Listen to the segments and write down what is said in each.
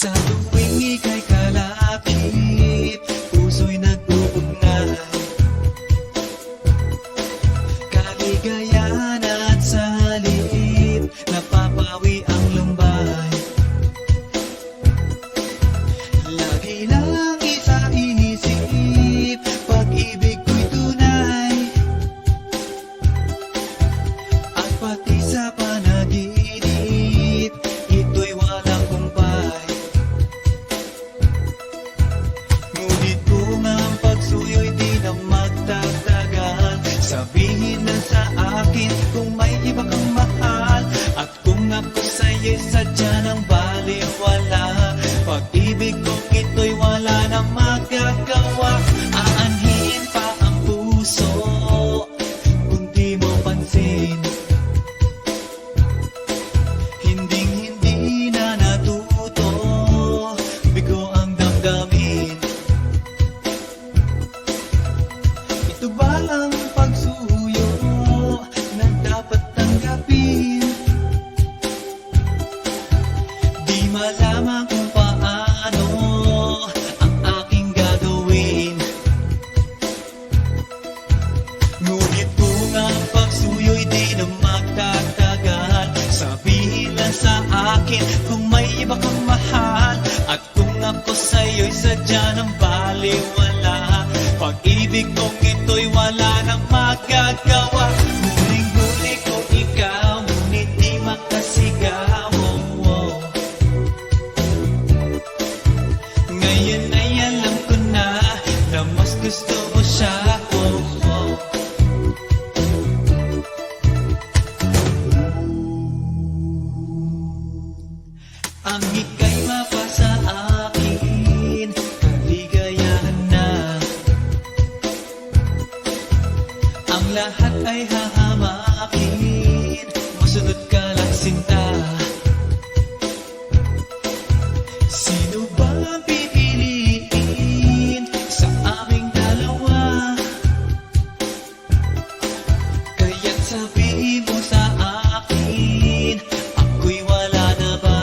Sa tuwing ika'y kalapit, puso'y nag-uugnay. Kaligayahan at sa halip, napapawi ang lumbay. Lagi lang isa inisip, pag-ibig ko'y tunay. At pati sa panaginip, ito'y walang kumpay. Ngunit kung ang pagsuyo'y di na magtatagal, sabihin na sa akin kung may iba kang mahal. At kung ako sa'yo'y sadya ng baliwala, pag-ibig kong ito'y wala na magagawa. Aanhin pa ang puso kung di mo pansin. Hinding-hindi na natuto, bigo ang damdamin. Ito ba ang pagsuyo na dapat tanggapin? Di malaman kung paano ang aking gagawin. Ngunit kung ang pagsuyo'y di na magtatagal, sabihin lang sa akin kung may iba kang mahal. At kung ako sa'yo'y sadya ng baliwala, pag-ibig kong ito'y wala nang magagawa. Huling-huli ko ikaw, ngunit di makasigaw. Ngayon ay alam ko na mas gusto mo siya. Ang ika'y mapasa akin, kaligayahan na. Ang lahat ay hahamakin, masunod ka lang sinta. Sino ba ang pipiliin sa aming dalawa? Kaya't sabihin mo sa akin, ako'y wala na ba?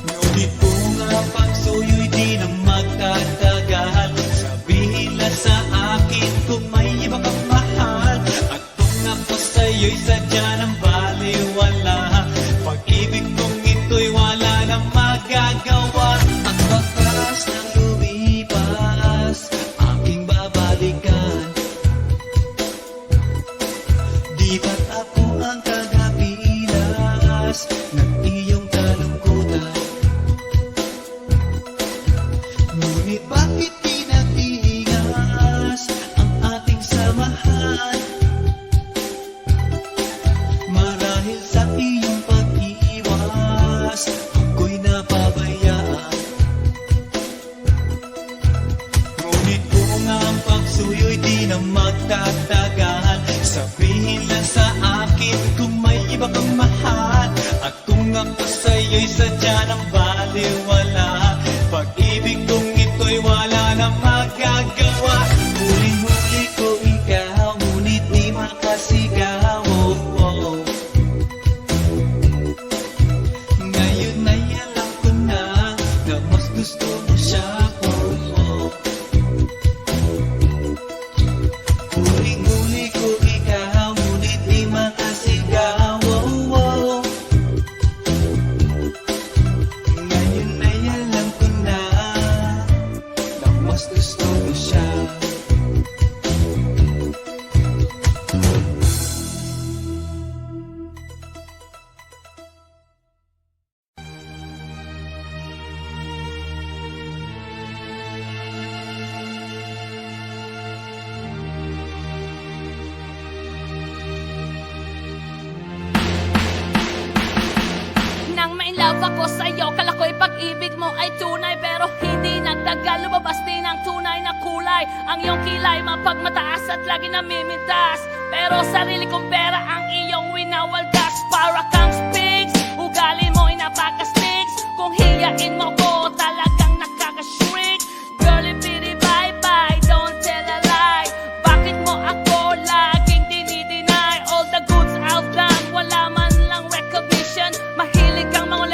Ngunit kung ang pagsuyo'y di na magtatagal, sabihin lang sa akin kung may iba kang mahal. At kung ako sa'yo'y sadya ng baliwala, pag-ibig kong ito'y wala nang magagawa. Ang wakas ng lumipas, aking babalikan. Di ba't ako ang kagapilas ng iyong kalungkutan? Ngunit bakit pinatigas ang ating samahan? Marahil sa iyong pag-iwas, ako'y napabayaan. Ngunit kung ang pagsuyo'y di na magtatagal, sabihin lang sa akin kung may iba kang mahal. At kung ako sa'yo'y sadya ng baliwala, pag-ibig kong ito'y wala na magagawa. Huling-huli ko ikaw, ngunit di makasigaw. Ngayon ay alam ko na mas gusto mo siya. Huling-huli ko ikaw, ngunit di makasigaw. Ngayon ay alam ko na mas gusto mo siya. Nang ma-inlove ako sa'yo, kala ko'y pag-ibig mo ay tunay. Pero hindi nagtagal, lumabas din ang tunay na kulay. Ang iyong kilay mapagmataas at lagi namimintas, pero sarili kong pera ang iyong winawaldas. Para kang spigs, ugali mo'y napaka-stigs. Kung hiyain mo ko, talagang nakaka-shrink. Girlie, pity, bye-bye, don't tell a lie. Bakit mo ako laging dinideny? All the goods I've done, wala man lang recognition. Mahilig kang mga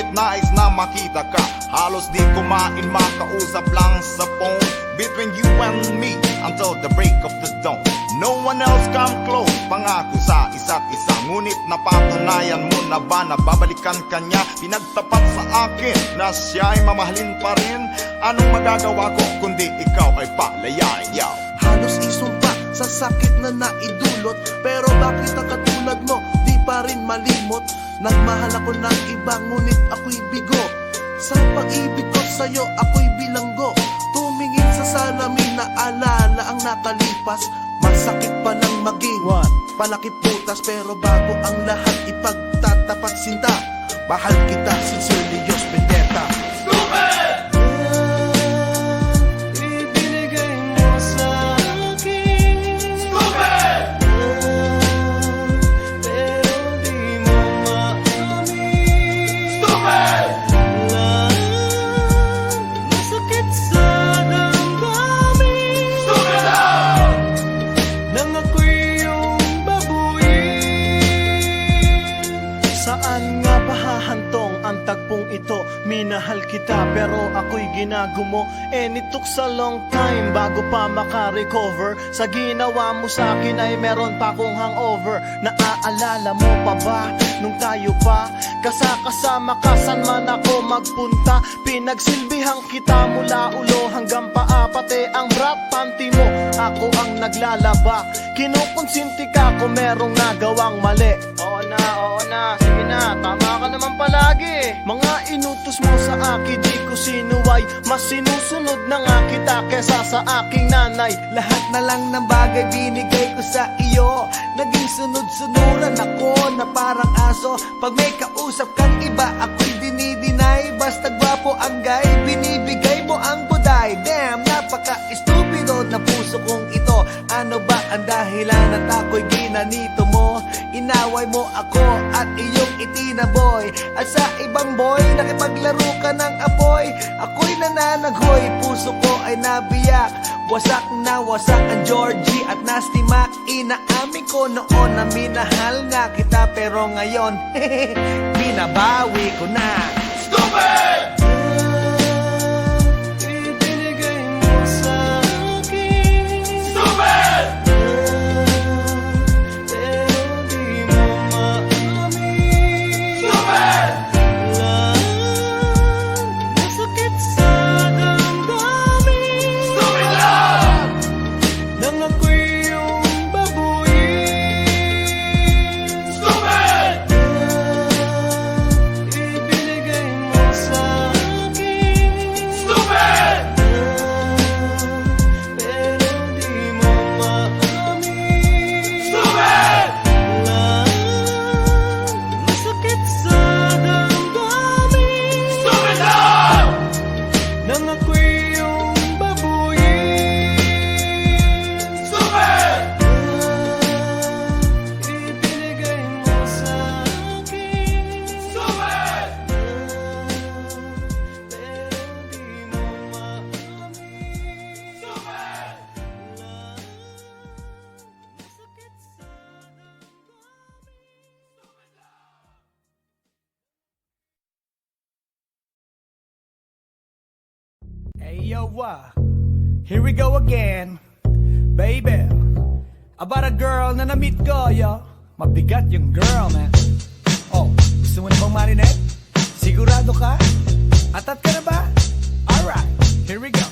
ngunit nais na makita ka. Halos di kumain, makausap lang sa phone. Between you and me until the break of the dawn. No one else come close, pangako sa isa't isa. Ngunit napatunayan mo na ba na babalikan kanya? Pinagtapat sa akin na siya ay mamahalin pa rin. Anong magagawa ko kundi ikaw ay palayain, yaw? Halos isumpa sa sakit na naidulot, pero bakit ang katulad mo di pa rin malimot? Nagmahal ako ng iba ngunit ako'y bigo. Sa pag-ibig ko sa'yo ako'y bilanggo. Tumingin sa salamin na alala ang nakalipas. Masakit pa lang maging palakip butas, pero bago ang lahat ipagtatapat sinta. Mahal kita, sincerely, Diyos Vendetta. Ibinigay mo sa akin, pero di mo maamin. Masakit sa damdamin nang ako'y iyong babuin. Saan nga ba hahantong ang tagpong ito? Minahal kita pero ako'y ginagumo. And it took a long time bago pa makarecover. Sa ginawa mo sa akin ay meron pa akong hangover. Naaalala mo pa ba nung tayo pa kasama ka, saan man ako magpunta? Pinagsilbihan kita mula ulo hanggang paa, pati ang bra panty mo ako ang naglalaba. Kinukonsinti ka kung merong nagawang mali. Oo na, sige na, tama ka naman palagi. Mga inutos mo sa akin di ko sinuway, mas sinusunod na nga kita kesa sa aking nanay. Lahat na lang ng bagay binigay ko sa iyo, naging sunod-sunuran ako na parang aso. Pag may kausap kang iba ako'y dinidinay. Basta gwapo ang guy, binibigay mo ang buday. Damn, napaka-estupido na puso kong ito. Ano ba ang dahilan at ako'y ginanito mo? Inaway mo ako at iyong itinaboy, at sa ibang boy nakipaglaro ka ng apoy. Ako'y nananaghoy, puso ko ay nabiyak. Wasak na wasak ang Georgie at Nasty Mac. Inaamin ko noon na minahal nga kita, pero ngayon binabawi ko na. Stupid! Ibinigay mo sa akin, stupid! Pero di mo maamin, stupid! Masakit sa damdamin, stupid lang! Nang ako'y iyong babuin, stupid! Ibinigay mo sa akin, stupid! Pero di mo maamin, stupid! Masakit sa damdamin, stupid lang! Nang ako'y iyong babuin, stupid! Ibinigay mo sa akin, stupid! Pero di mo maamin, stupid! Masakit sa Hey yo, here we go again, baby. About a girl na na-meet ko, yo. Mabigat yung girl, man. Oh, gusto mo na bang marinig? Sigurado ka? Atat ka na ba? Alright, here we go.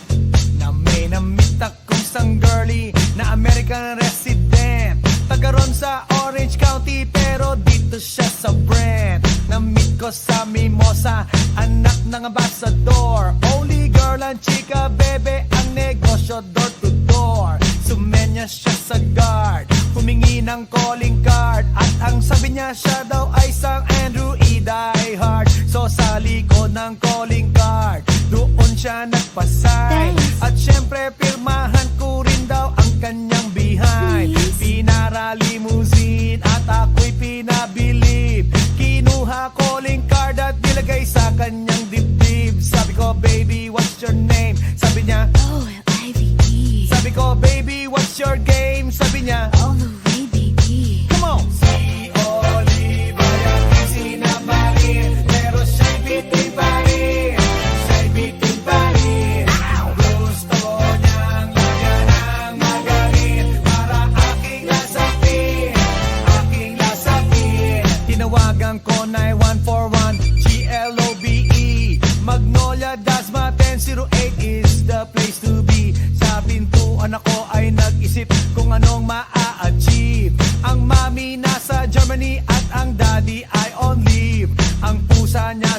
Na may na-meet akong isang girlie na American resident, taga ron sa Orange County, pero dito siya sa Brent. Na-meet ko sa Mimosa, anak ng ambassador. Only girl and chika, bebe, ang negosyo door to door. Sumenya siya sa guard, humingi ng calling card, at ang sabi niya siya daw ay isang Andrew E. Diehard. So sa likod ng calling card, doon siya nagpasay. At syempre pirmahan ko rin daw ang kanyang behind. Pinara limousine at ako'y pinabilib. Kinuha calling card at nilagay sa kanyang dibdib. Sabi ko, baby, what's your name? Sabi niya, OLIVE. sabi ko, baby, what's your game? Sabi niya, All the way, baby. come on! Si Olive ay aking sinabahin, pero siya'y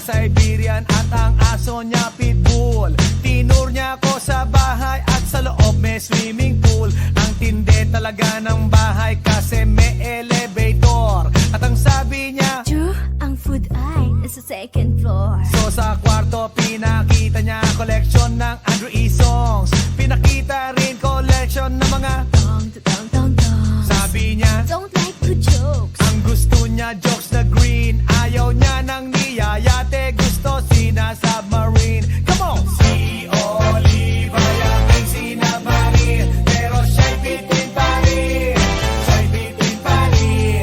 Siberian at ang aso niya pitbull. Tinur niya ako sa bahay at sa loob may swimming pool. Ang tindi talaga ng bahay kasi may elevator. At ang sabi niya, True, ang food ay nasa second floor. so sa kwarto pinakita niya collection ng Andrew E. songs. Pinakita rin collection ng mga Dong, dong, dong, dong. sabi niya. Don't like good jokes. Ang gusto niya jokes na green. Ayaw niya ng niyayate. Gusto sina-submarine. Come on! Si Oliva yung sinamarin. Pero siya'y bitin pa rin. Siya'y bitin pa rin.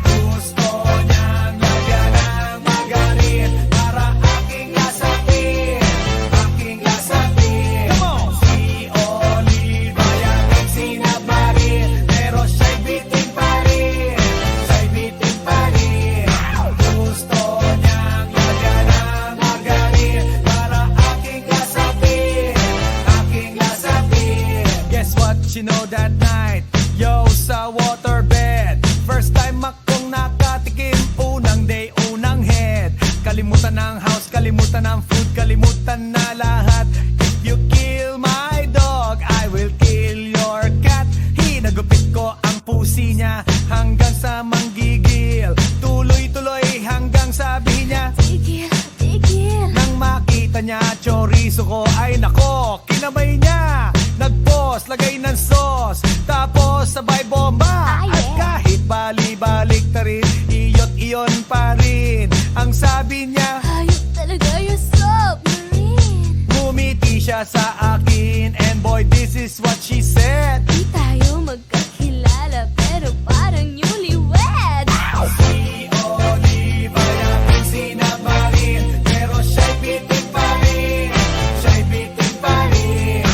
Gusto niyang lagyan ng magarin. Para aking lasapin. Aking lasapin. Come on! Si Oliva yung sinamarin. Pero siya'y bitin pa rin. Siya'y bitin pa rin. Gusto niyang lagyan ng magarin. Para aking lasapin. Aking lasapin. Guess what you know that night? Yo, sa waterbed. First time akong nakatikim. Unang day, unang head. Kalimutan ng house, kalimutan ng food, kalimutan na lahat. If you kill my dog, I will kill your cat. Hinagupit ko ang pusi niya hanggang sa manggigil. Tuloy-tuloy hanggang sabihin niya. Tigil, tigil. Nang makita niya chorizo ko, ay nako, kinamay niya. Nagpos, lagay ng sauce, tapos sabay bomba. Ah, yeah. At kahit bali-balik ta rin, iyot-iyon pa rin. Ang sabi niya, Hayop talaga yung submarine. ngumiti siya sa akin. And boy, this is what she said. Di tayo magkakilala pero parang newlywed. Si Oliva yung sinamarin. Pero siya'y bitin pa rin. Siya'y bitin pa rin.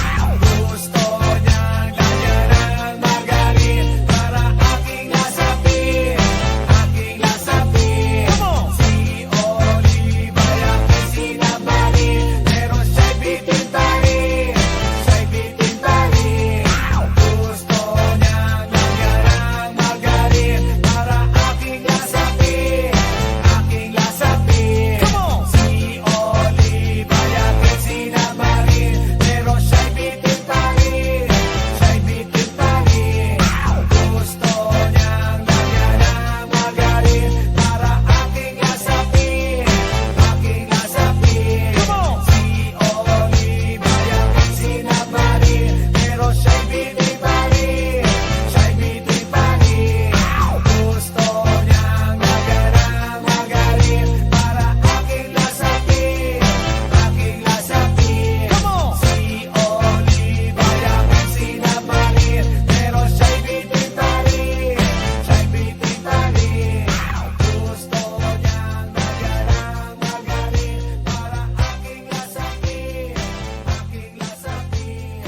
Gusto niyang lagyan ng magarin. Para aking lasapin. Aking lasapin. Si Oliva yung sinamarin. Pero siya'y bitin pa rin. Siya'y bitin pa rin. Gusto niyang lagyan ng magarin. Para aking lasapin. Aking lasapin. Si Oliva yung sinamarin. Pero siya'y bitin pa rin. Siya'y bitin pa rin. Gusto niyang lagyan ng magarin. Para aking lasapin. Aking lasapin. Si Oliva yung sinamarin. Pero siya'y bitin pa rin. Siya'y bitin pa rin. Gusto niyang lagyan ng magarin. Para aking lasapin. Aking lasapin. Si Oliva yung sinamarin. Pero siya'y bitin pa rin. Siya'y bitin pa rin. Gusto niyang lagyan ng magarin. Para aking lasapin. Aking lasapin.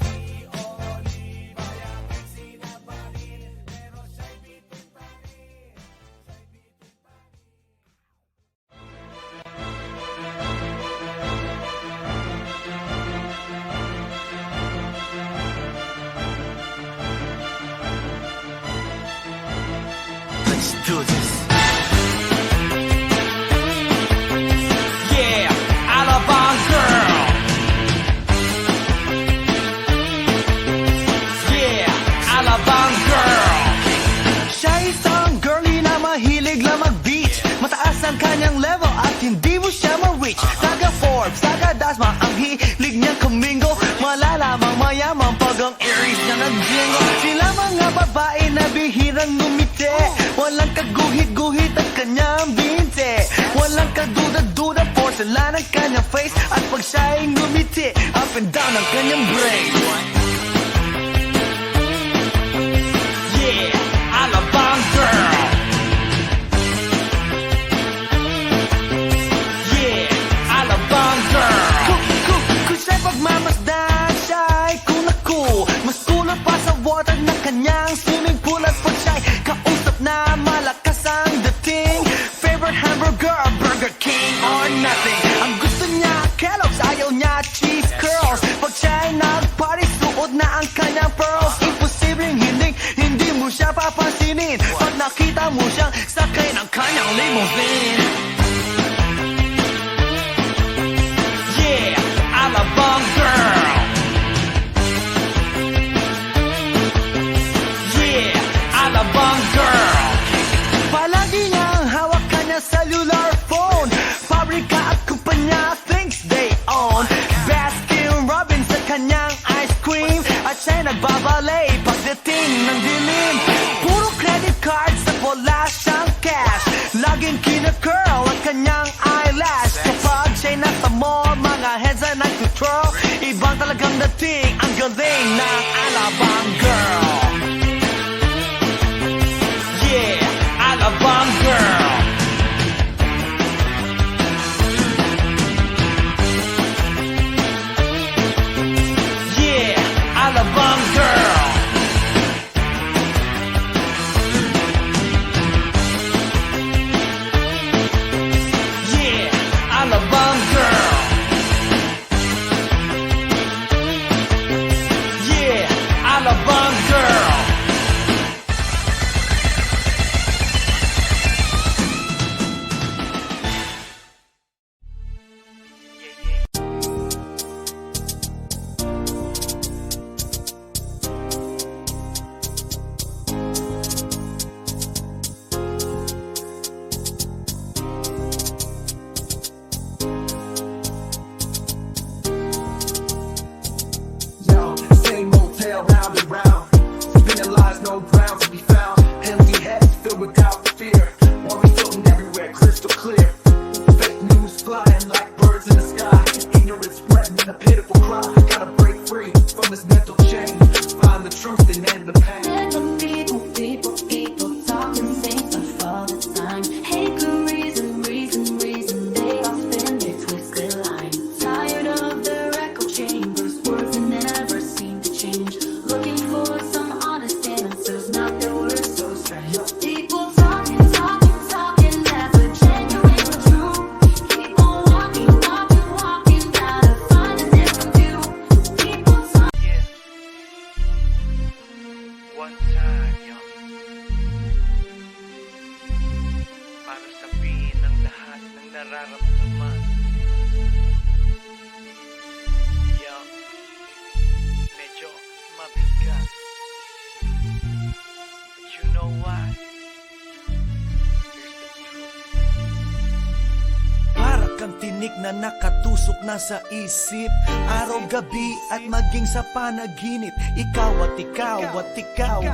Si Oliva yung sinamarin. Pero siya'y bitin pa rin. Let's do this. Yeah, Alabang girl. Yeah, Alabang girl. Siya isang girlie na mahilig lang mag-beach. Mataas ang kanyang level at hindi mo siya ma-reach. Taga Forbes, taga Dasma, ang hilig niyang kumingo. Malalamang mayaman pag ang Aries niya nag-jingo. Sila mga babae na bihirang ngumiti. Walang kaguhit-guhit ang kanyang binte. Walang kaduda-duda, porcelain ang kanyang face. At pag siya'y ngumiti, up and down ang kanyang brain. Yeah, Alabang girl. Yeah, Alabang girl. Kung siya'y pagmamasdan, siya'y kunaku. Mas kulang pa sa water na kanyang swimming pool. At pag siya'y kausap na malakas ang dating. Favorite hamburger, Burger King or nothing. Ang gusto niya Kellogg's, ayaw niya cheese curls. Pag siya'y nag-party, suot kumpanya thinks they own Baskin Robbins sa kanyang ice cream At siya'y nagbabalay pagdating ng dilim Puro credit card sa wala siyang cash Laging kina-curl ang kanyang eyelash Kapag siya'y nasa mall, mga heads ay nag-control Ibang talagang dating, ang galing ng Alabang girl Yeah, Alabang girl Yeah, Alabang girl Yeah, Alabang girl Yeah, Alabang girl Yo, same motel round and round. Spinning lies, no ground to be found. Empty heads filled with doubt and fear. Worry floating everywhere, crystal clear. Fake news flying like birds in the sky. Ignorance spreading in a pitiful cry. Gotta break free from this mental chain. Find the truth and end the pain. People talking same stuff all the time. Hate the reason they often they twist their line. Tired of their echo chambers, words that never seem to change. Looking for some honest answers, not their words so strange. People talking, never genuine or true. Keep on walking, gotta find a different view. People talking. One time, yo. Para sabihin ang lahat ng nararamdaman. Yo, medyo mabigat. But you know what? Here's the truth. Para kang tinik na nakatusok na sa isip Araw-gabi at maging sa panaginip Ikaw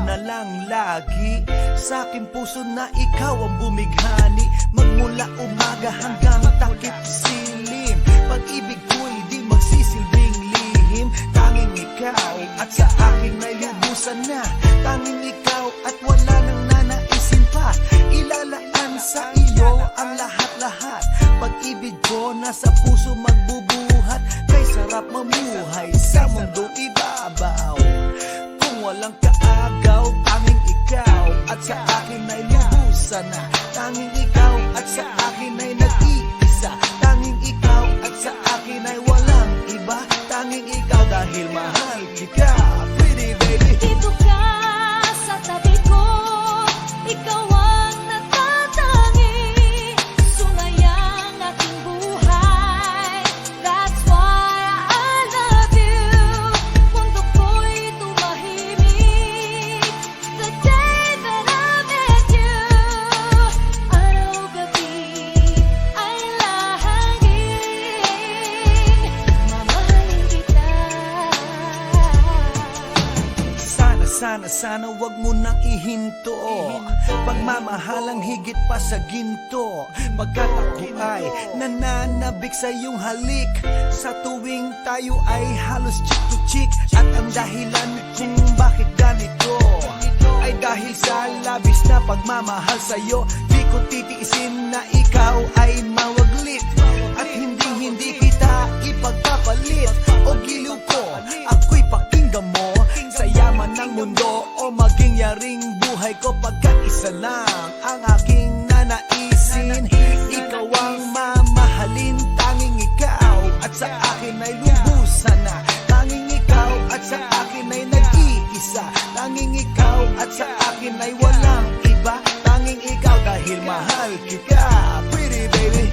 na lang lagi Sa aking puso na ikaw ang bumighani Magmula umaga hanggang takip silim Pag-ibig ko'y di magsisilbing lihim Tanging ikaw at sa akin may lubusan na Tanging ikaw at wala nang nanaisin pa Ilalaan sa iyo ang lahat-lahat Pag-ibig ko nasa puso magbubuhat Kay sarap mamuhay sa mundong ibabaw Kung walang kaagaw, tanging ikaw At sa akin ay lubusan na Tanging ikaw at sa akin ay nag-iisa Tanging ikaw at sa akin ay walang iba Tanging ikaw dahil mahal kita Pretty baby Dito ka sa tabi ko, ikaw ang natatangi. Sumayang aking buhay, that's why I love you. Mundo ko'y tumahimik, the day that I met you. Araw-gabi ay lahangin, mamahalin kita. Sana wag mo nang ihinto Pagmamahalang higit pa sa ginto Pagkat ako ay nananabik sa iyong halik Sa tuwing tayo ay halos chick to chick At ang dahilan kung bakit ganito Ay dahil sa labis na pagmamahal sa'yo Di ko titiisin na ikaw ay mawaglit At hindi kita ipagpapalit O giliw ko, ako'y pakinggan mo Sa yaman ng mundo o maging yaring buhay ko Pagkat isa lang ang aking nanaisin Ikaw ang mamahalin, tanging ikaw At sa akin ay lubusan na Tanging ikaw at sa akin ay nag-iisa Tanging ikaw at sa akin ay walang iba Tanging ikaw dahil mahal kita Pretty baby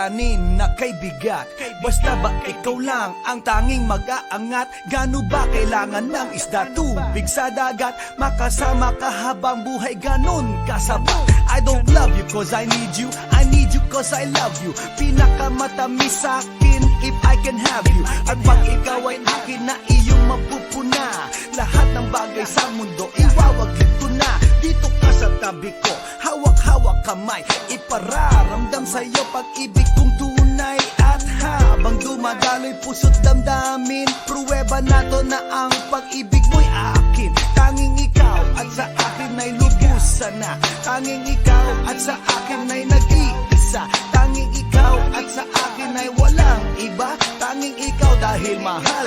alalahanin na kay bigat. Basta ba ikaw lang ang tanging mag-aangat? Gano ba kailangan ng isda, tubig sa dagat? Makasama ka habang buhay, ganon kasapat. I don't love you cause I need you, I need you cause I love you. Pinakamatamis sa akin if I can have you. At pag ikaw ay akin na iyong mapupuna, lahat ng bagay sa mundo iwawaglit ko na. Dito ka sa tabi ko, hawak-hawak kamay, ipararamdam sa'yo pag-ibig kong tunay. At habang dumadaloy puso't damdamin, pruweba na to na ang pag-ibig mo'y akin. Tanging ikaw at sa akin ay lubusan na. Tanging ikaw at sa akin ay nag-iisa. Tanging ikaw at sa akin ay walang iba. Tanging ikaw dahil mahal